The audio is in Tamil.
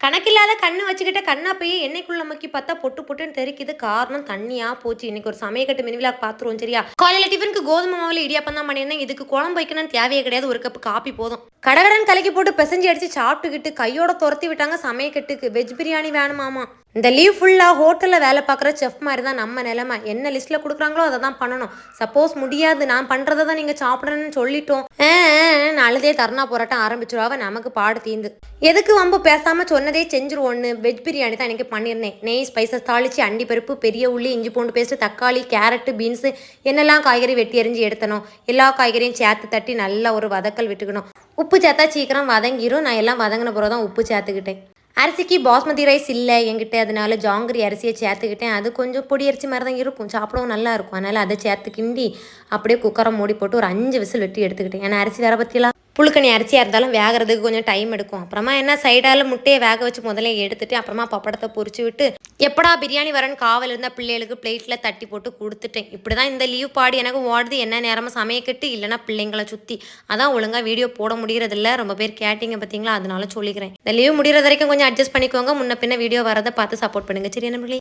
கணக்கில்லாத கண்ணு வச்சுக்கிட்ட கண்ணா போய் எண்ணெய்க்குள்ள மக்கி பார்த்தா பொட்டு பொட்டுன்னு தெரிக்குது. காரணம் தண்ணியா போச்சு. இன்னைக்கு ஒரு சமயக்கட்டு மினிவிழா பார்த்துருவோம் சரியா? காலையில டிஃபனுக்கு கோதுமை மாவுல இடியாப்பம் தான் பண்ணியிருந்தேன். இதுக்கு குழம்பு வைக்கணும்னு தேவையே கிடையாது. ஒரு கப் காப்பி போதும். கடகடன் கலக்கி போட்டு பிசைஞ்சு அடிச்சு சாப்பிட்டுக்கிட்டு கையோட துரத்தி விட்டாங்க சமயக்கட்டுக்கு. வெஜ் பிரியாணி வேணுமாமா. இந்த லீவ் ஃபுல்லா ஹோட்டல்ல வேலை பார்க்குற செஃப் மாதிரி தான் நம்ம நிலைமை. என்ன லிஸ்ட்ல கொடுக்குறாங்களோ அதை தான் பண்ணணும். சப்போஸ் முடியாது நான் பண்றதை தான் நீங்க சாப்பிடணும்னு சொல்லிட்டோம் அழுதே தர்ணா போராட்டம் ஆரம்பிச்சிருவாவ. நமக்கு பாடு தீந்து எதுக்கு வம்பு பேசாம சொன்னதே செஞ்சிருவோன்னு வெஜ் பிரியாணி தான் எனக்கு பண்ணியிருந்தேன். நெய் ஸ்பைசஸ் தாளிச்சு அண்டி பருப்பு பெரிய உள்ளி இஞ்சி பூண்டு பேஸ்ட்டு தக்காளி கேரட்டு பீன்ஸு என்னெல்லாம் காய்கறி வெட்டி எரிஞ்சு எடுத்தணும். எல்லா காய்கறியும் சேர்த்து தட்டி நல்லா ஒரு வதக்கல் விட்டுக்கணும். உப்பு சேர்த்தா சீக்கிரம் வதங்கிரும். நான் எல்லாம் வதங்கின பிறகு தான் உப்பு சேர்த்துக்கிட்டேன். அரிசிக்கு பாஸ்மதி ரைஸ் இல்லை என்கிட்ட, அதனால ஜாங்கிரி அரிசியை சேர்த்துக்கிட்டேன். அது கொஞ்சம் பொடி அரிசி மாதிரி தான் இருக்கும், சாப்பிடவும் நல்லா இருக்கும். அதனால் அதை சேர்த்து கிண்டி அப்படியே குக்கரை மூடி போட்டு ஒரு 5 விசில் வெட்டி எடுத்துக்கிட்டேன். ஏன்னா அரிசி வேற பற்றிலாம் புழுக்கணி அரிசியாக இருந்தாலும் வேகிறதுக்கு கொஞ்சம் டைம் எடுக்கும். அப்புறமா என்ன சைடால் முட்டையை வேக வச்சு முதல்ல எடுத்துட்டு அப்புறமா பப்படத்தை பொரிச்சு விட்டு எப்படா பிரியாணி வரன்னு காவல் இருந்தால் பிள்ளைகளுக்கு பிளேட்டில் தட்டி போட்டு கொடுத்துட்டேன். இப்படி தான் இந்த லீவ் பாடி எனக்கு ஓடுது. என்ன நேரமாக சமையக்கட்டு இல்லைன்னா பிள்ளைங்களை சுற்றி அதான் ஒழுங்காக வீடியோ போட முடியறதில்ல. ரொம்ப பேர் கேட்டிங்க பார்த்தீங்களா, அதனால சொல்லிக்கிறேன். இந்த லீவ் முடிகிற வரைக்கும் கொஞ்சம் அட்ஜஸ்ட் பண்ணிக்கோங்க. முன்ன பின்ன வீடியோ வரதை பார்த்து சப்போர்ட் பண்ணுங்கள். சரி நண்பர்களே.